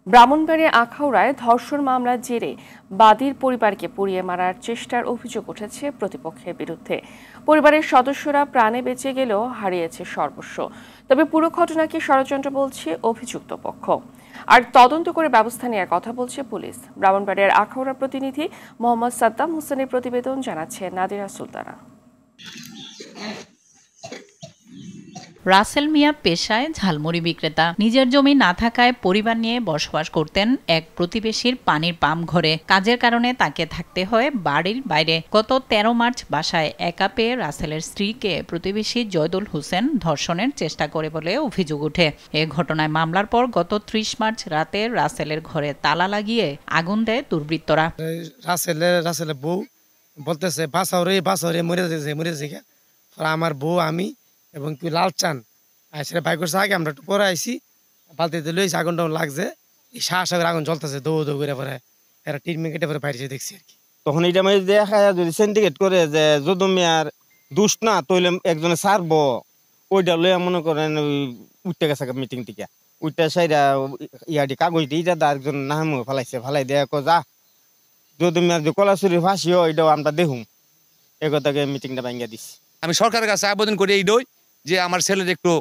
ব্রাহ্মণবাড়িয়া আখাউড়ায় ধর্ষণ মামলার জেরে বাদীর পরিবারকে পুড়িয়ে মারার চেষ্টার অভিযোগ উঠেছে প্রতিপক্ষের বিরুদ্ধে। পরিবারের সদস্যরা প্রাণে বেঁচে গেলেও হারিয়েছে সর্বস্ব। তবে পুরো ঘটনাকে ষড়যন্ত্র বলছে অভিযুক্ত পক্ষ, আর তদন্ত করে ব্যবস্থা নেওয়ার কথা বলছে পুলিশ। ব্রাহ্মণবাড়িয়ার আখাউড়া প্রতিনিধি মোহাম্মদ সাদ্দাম হোসেনের প্রতিবেদন, জানাচ্ছে নাদিরা সুলতানা। রাসেল মিয়া পেশায় ঝালমুড়ি বিক্রেতা। নিজের জমি না থাকায় পরিবার নিয়ে বসবাস করতেন এক প্রতিবেশীর পানির পাম্প ঘরে। কাজের কারণে তাকে থাকতে হয় বাড়ির বাইরে। গত 13 মার্চ বাসায় একা পেয়ে রাসেলের স্ত্রীকে প্রতিবেশী জয়দুল হোসেন ধর্ষণের চেষ্টা করে বলে অভিযোগ ওঠে। এ ঘটনায় মামলার পর গত 30 মার্চ রাতে রাসেলের ঘরে তালা লাগিয়ে আগুন দেয় দুর্বৃত্তরা। রাসেলের বউ বলতেছে বাসাওরে মরে যাচ্ছে আমার বউ আমি এবং তুই লালচান আইসে বাইক করছে আগে আমরা একটু পরে আইসি বালতিতে লইছি আগুন টাগুন লাগছে এই সাগর আগুন চলতেছে দৌড় করে পরে এরা ট্রিটমেন্ট কেটে পরে বাইরে দেখছি আর কি। তখন এইটা মানে দেখা যদি সিন্ডিকেট করে যে যদি মেয়ার দুষ্ট না তৈলে একজনে সারবো ওইটা লইয়া মনে করেন উঠতে গেছে মিটিং থেকে উঠতে সাইডা ইয়াটি কাগজ দিয়ে একজন নাম ফালাই দেয়া যা যদি মেয়ার যে কলাচুরি ফাঁসিও এটাও আমরা দেখুম এ কথাকে মিটিংটা ভাঙ্গিয়া দিচ্ছি। আমি সরকারের কাছে আবেদন করি এইটাই যে আমার ছেলের একটু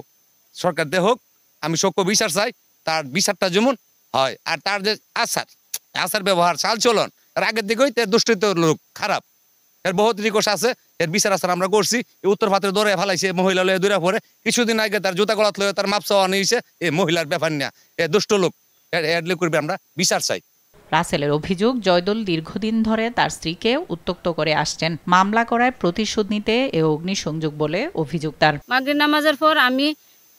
সরকার দেহ হোক, আমি সক্য বিচার চাই, তার বিচারটা যেমন হয় আর তার যে আচার ব্যবহার চাল চলন এর আগের দিকেই তার দুষ্কৃত লোক খারাপ, এর বহুত রিকোর্স আছে, এর বিচার আচার আমরা করছি। উত্তর ভাতের দৌড়ে ফেলাইছে মহিলা লয়ে দূরে পরে কিছুদিন আগে তার জুতা গলাত লয়ে তার মাপ চাওয়া নিয়েছে এই মহিলার ব্যাপার নিয়ে এ দুষ্ট লোক এর করবে আমরা বিচার চাই। রাসেলের অভিযোগ, জয়দুল দীর্ঘদিন ধরে তার স্ত্রীকে উত্ত্যক্ত করে আসছেন। মামলা করায় প্রতিশোধ নিতে এ অগ্নিসংযোগ বলে অভিযোগ তার। মাগরিব নামাজের পর আমি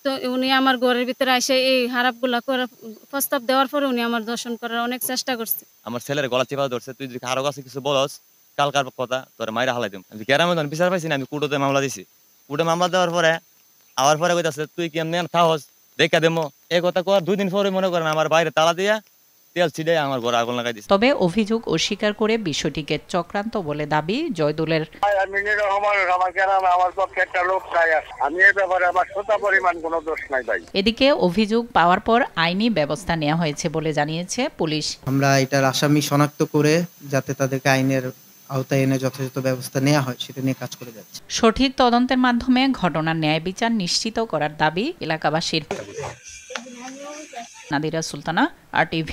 তো উনি আমার ঘরের ভিতরে এসে এই খারাপগুলা করে প্রস্তাব দেওয়ার পরে উনি আমার দর্শন করার অনেক চেষ্টা করছে। আমার ছেলের গলা চেপা ধরছে, তুই যদি কারো কাছে কিছু বলস কালকার কথা তোর মাইরা হালাই দিম। আমি গ্রামে বিচার পাইছি না, আমি কোর্টে মামলা দিছি। কোর্টে মামলা দেওয়ার পরে আবার পরে কইতাছে তুই কেমন সাহস দেখা দেবো এই কথা কর। 2 দিন পরে মনে করেন আমার বাইরে তালা দিয়া তবে অভিযোগ অস্বীকার করে বিষয়টিকে চক্রান্ত বলে দাবি জয়দুলের। এদিকে অভিযোগ পাওয়ার পর আইনি ব্যবস্থা নেওয়া হয়েছে বলে জানিয়েছে পুলিশ। আমরা এটার আসামি শনাক্ত করে যাতে তাদেরকে আইনের আওতায় এনে যথাযথ ব্যবস্থা নেওয়া হয় সেটা নিয়ে কাজ করে যাচ্ছে। সঠিক তদন্তের মাধ্যমে ঘটনার ন্যায় বিচার নিশ্চিত করার দাবি এলাকাবাসীর। নাদিরা সুলতানা, RTV।